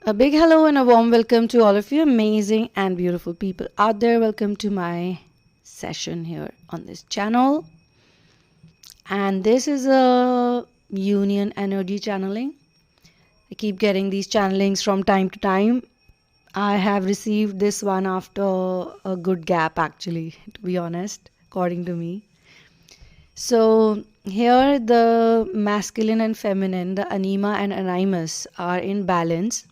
A big hello and a warm welcome to all of you amazing and beautiful people out there. Welcome to my session here on this channel. And this is a union energy channeling. I keep getting these channelings from time to time. I have received this one after a good gap, actually, to be honest, according to me. So here the masculine and feminine, the anima and animus are in balance.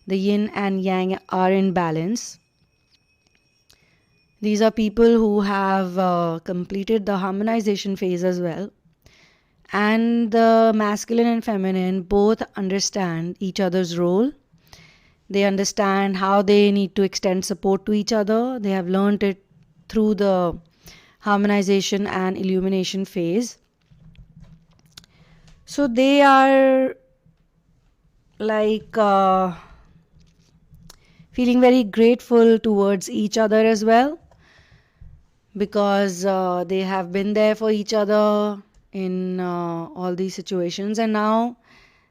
The yin and yang are in balance. These are people who have completed the harmonization phase as well. And the masculine and feminine both understand each other's role. They understand how they need to extend support to each other. They have learned it through the harmonization and illumination phase. So they are like feeling very grateful towards each other as well, because they have been there for each other in all these situations, and now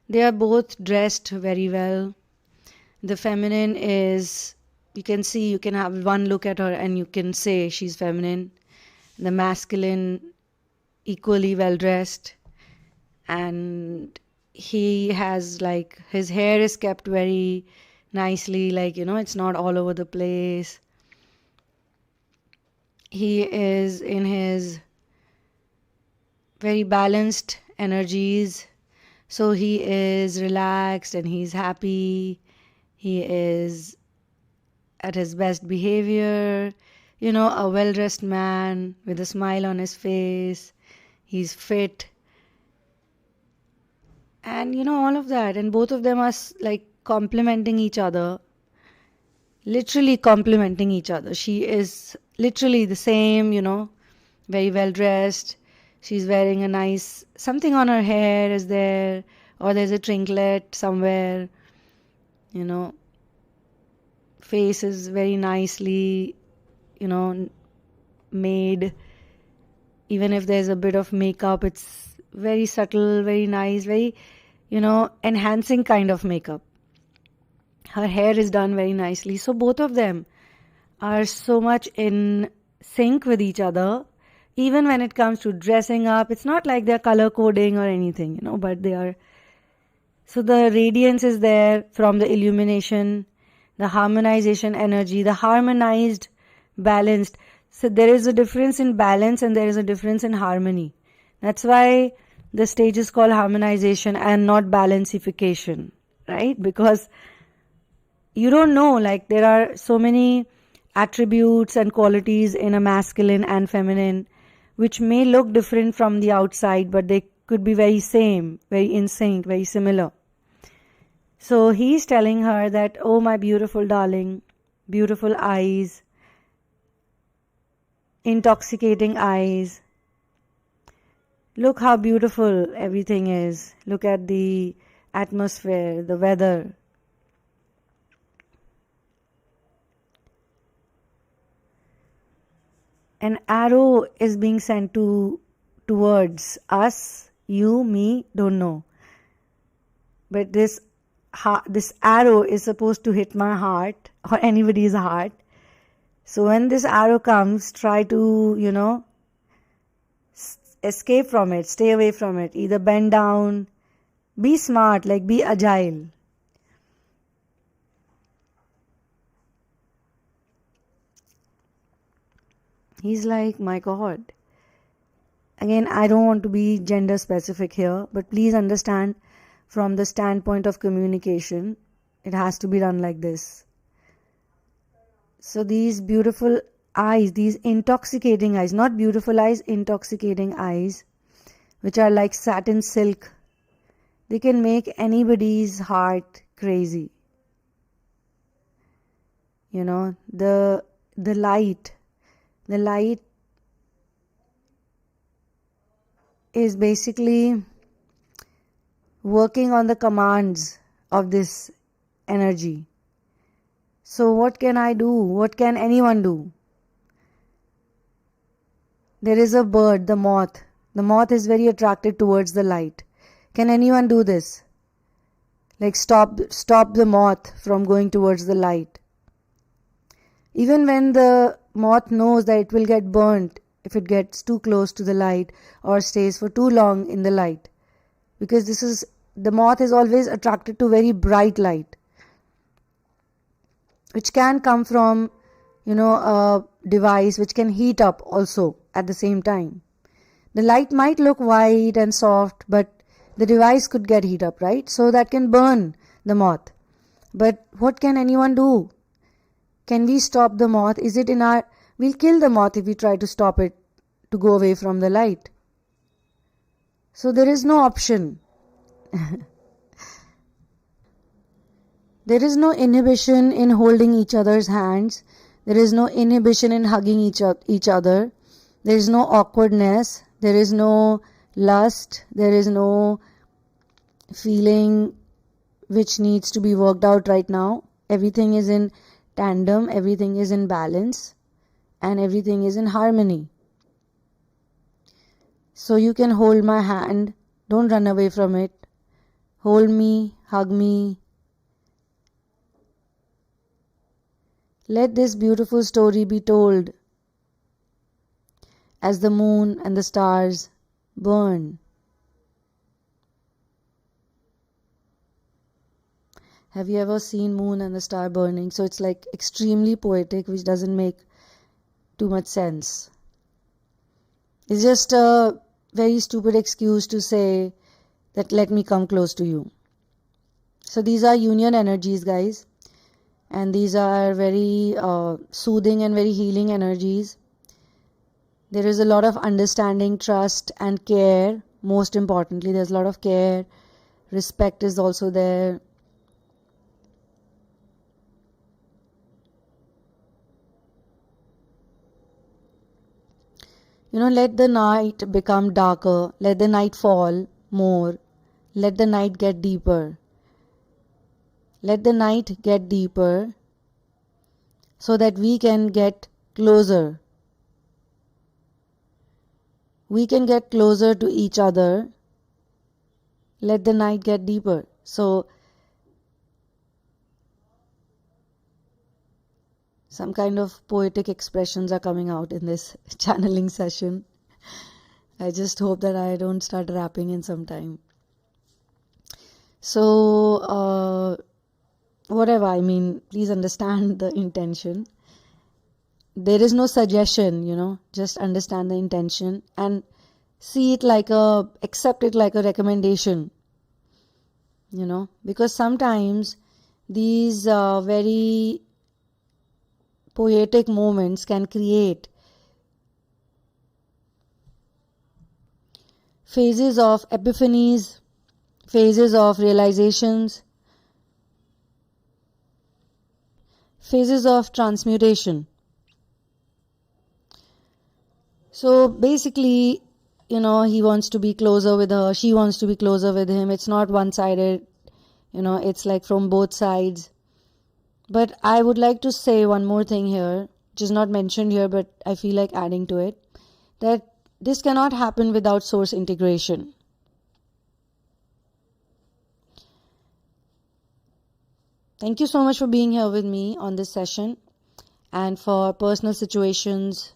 they are both dressed very well. The feminine is, you can have one look at her and you can say she's feminine. The masculine, equally well dressed, and he has like, his hair is kept very nicely, like, it's not all over the place. He is in his very balanced energies, so he is relaxed and he's happy. He is at his best behavior, a well-dressed man with a smile on his face. He's fit, and all of that, and both of them are like complementing each other, literally complementing each other. She is literally the same, very well dressed. She's wearing a nice something on her hair is there, or there's a trinket somewhere. Face is very nicely, made. Even if there's a bit of makeup, it's very subtle, very nice, very, enhancing kind of makeup. Her hair is done very nicely. So both of them are so much in sync with each other. Even when it comes to dressing up, it's not like they're color coding or anything, but they are. So the radiance is there from the illumination, the harmonization energy, the harmonized, balanced. So there is a difference in balance and there is a difference in harmony. That's why the stage is called harmonization and not balancification, right? Because you don't know, like, there are so many attributes and qualities in a masculine and feminine which may look different from the outside, but they could be very same, very in sync, very similar. So he's telling her that, oh, my beautiful darling, beautiful eyes, intoxicating eyes. Look how beautiful everything is. Look at the atmosphere, the weather. An arrow is being sent towards us, you, me, don't know. But this arrow is supposed to hit my heart or anybody's heart. So when this arrow comes, try to, escape from it, stay away from it. Either bend down, be smart, like be agile. He's like, my God. Again, I don't want to be gender specific here, but please understand, from the standpoint of communication, it has to be done like this. So these beautiful eyes, these intoxicating eyes, not beautiful eyes, intoxicating eyes, which are like satin silk, they can make anybody's heart crazy. The light is basically working on the commands of this energy. So what can I do? What can anyone do? There is a bird, the moth. The moth is very attracted towards the light. Can anyone do this? Like stop the moth from going towards the light. Even when the moth knows that it will get burnt if it gets too close to the light or stays for too long in the light, because the moth is always attracted to very bright light, which can come from a device which can heat up also at the same time. The light might look white and soft, but the device could get heat up, right? So that can burn the moth. But what can anyone do? Can we stop the moth? We'll kill the moth if we try to stop it to go away from the light. So there is no option. There is no inhibition in holding each other's hands. There is no inhibition in hugging each other. There is no awkwardness. There is no lust. There is no feeling which needs to be worked out right now. Everything is in tandem. Everything is in balance. And everything is in harmony. So you can hold my hand. Don't run away from it. Hold me. Hug me. Let this beautiful story be told as the moon and the stars burn. Have you ever seen moon and the star burning? So it's like extremely poetic, which doesn't make too much sense. It's just a very stupid excuse to say that let me come close to you. So these are union energies, guys. And these are very soothing and very healing energies. There is a lot of understanding, trust and care. Most importantly, there's a lot of care. Respect is also there. Let the night become darker. Let the night fall more. Let the night get deeper. Let the night get deeper so that we can get closer. We can get closer to each other. Let the night get deeper. So, some kind of poetic expressions are coming out in this channeling session. I just hope that I don't start rapping in some time. So, whatever, please understand the intention. There is no suggestion, just understand the intention and accept it like a recommendation, because sometimes these very poetic moments can create phases of epiphanies, phases of realizations, phases of transmutation. So basically, he wants to be closer with her, she wants to be closer with him. It's not one-sided, it's like from both sides. But I would like to say one more thing here, which is not mentioned here, but I feel like adding to it, that this cannot happen without source integration. Thank you so much for being here with me on this session. And for personal situations,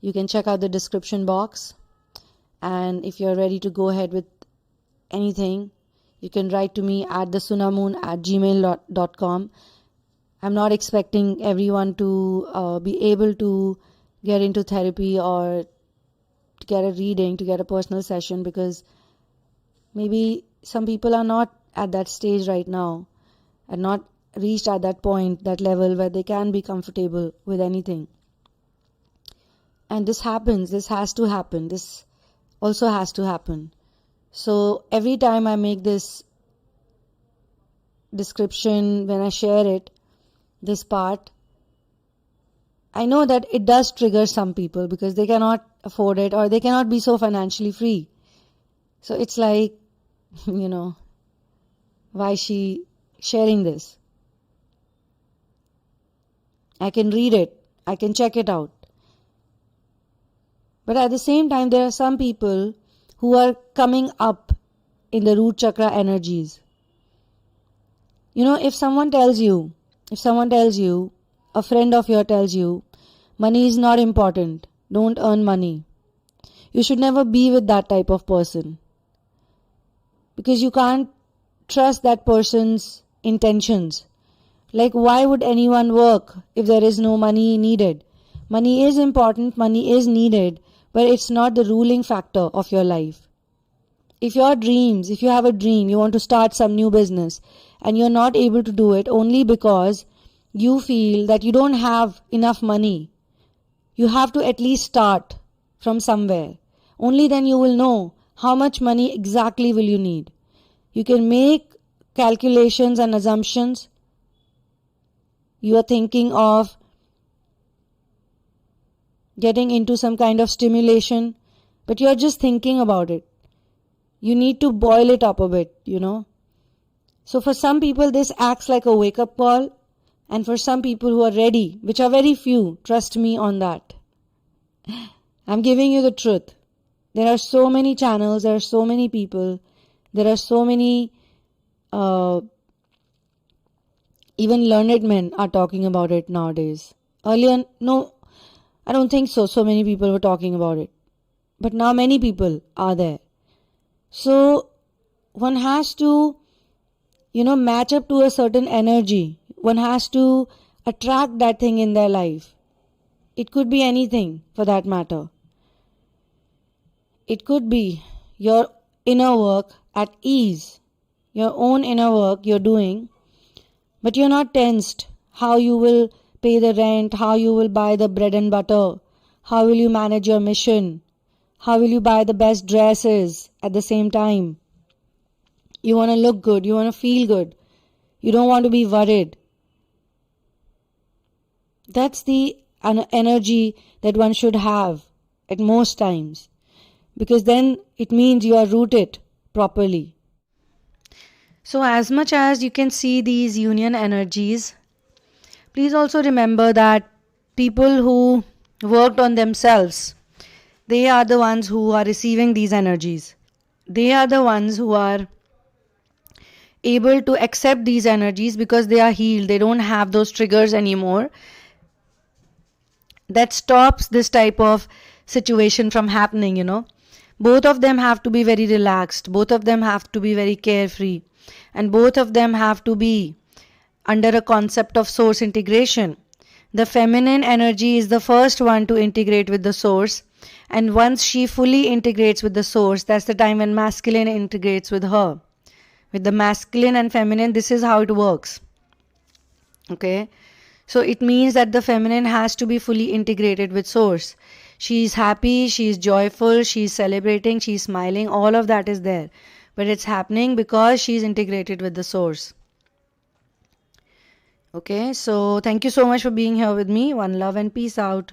you can check out the description box. And if you're ready to go ahead with anything, you can write to me at thesunamoon@gmail.com. I'm not expecting everyone to be able to get into therapy or to get a reading, to get a personal session, because maybe some people are not at that stage right now and not reached at that point, that level where they can be comfortable with anything. And this happens, this has to happen, this also has to happen. So every time I make this description, when I share it, this part, I know that it does trigger some people because they cannot afford it or they cannot be so financially free. So it's like, why is she sharing this? I can read it, I can check it out. But at the same time, there are some people who are coming up in the root chakra energies. If someone tells you, a friend of yours tells you, money is not important, don't earn money, you should never be with that type of person, because you can't trust that person's intentions. Like, why would anyone work if there is no money needed? Money is important, money is needed, but it's not the ruling factor of your life. If you have a dream, you want to start some new business, and you're not able to do it only because you feel that you don't have enough money, you have to at least start from somewhere. Only then you will know how much money exactly will you need. You can make calculations and assumptions. You are thinking of getting into some kind of stimulation, but you're just thinking about it. You need to boil it up a bit, So for some people, this acts like a wake-up call, and for some people who are ready, which are very few, trust me on that. I'm giving you the truth. There are so many channels, there are so many people, there are so many, even learned men are talking about it nowadays. Earlier, no, I don't think so. So many people were talking about it. But now many people are there. So one has to, match up to a certain energy. One has to attract that thing in their life. It could be anything for that matter. It could be your inner work at ease, your own inner work you're doing, but you're not tensed. How you will pay the rent, how you will buy the bread and butter, how will you manage your mission, how will you buy the best dresses at the same time. You want to look good, you want to feel good, you don't want to be worried. That's the energy that one should have at most times, because then it means you are rooted properly. So as much as you can see these union energies, please also remember that people who worked on themselves, they are the ones who are receiving these energies. They are the ones who are able to accept these energies because they are healed. They don't have those triggers anymore. That stops this type of situation from happening, Both of them have to be very relaxed. Both of them have to be very carefree. And both of them have to be under a concept of source integration. The feminine energy is the first one to integrate with the source. And once she fully integrates with the source, that's the time when masculine integrates with her. With the masculine and feminine, this is how it works. Okay? So it means that the feminine has to be fully integrated with source. She is happy, she is joyful, she is celebrating, she is smiling. All of that is there. But it's happening because she is integrated with the source. Okay, so thank you so much for being here with me. One love and peace out.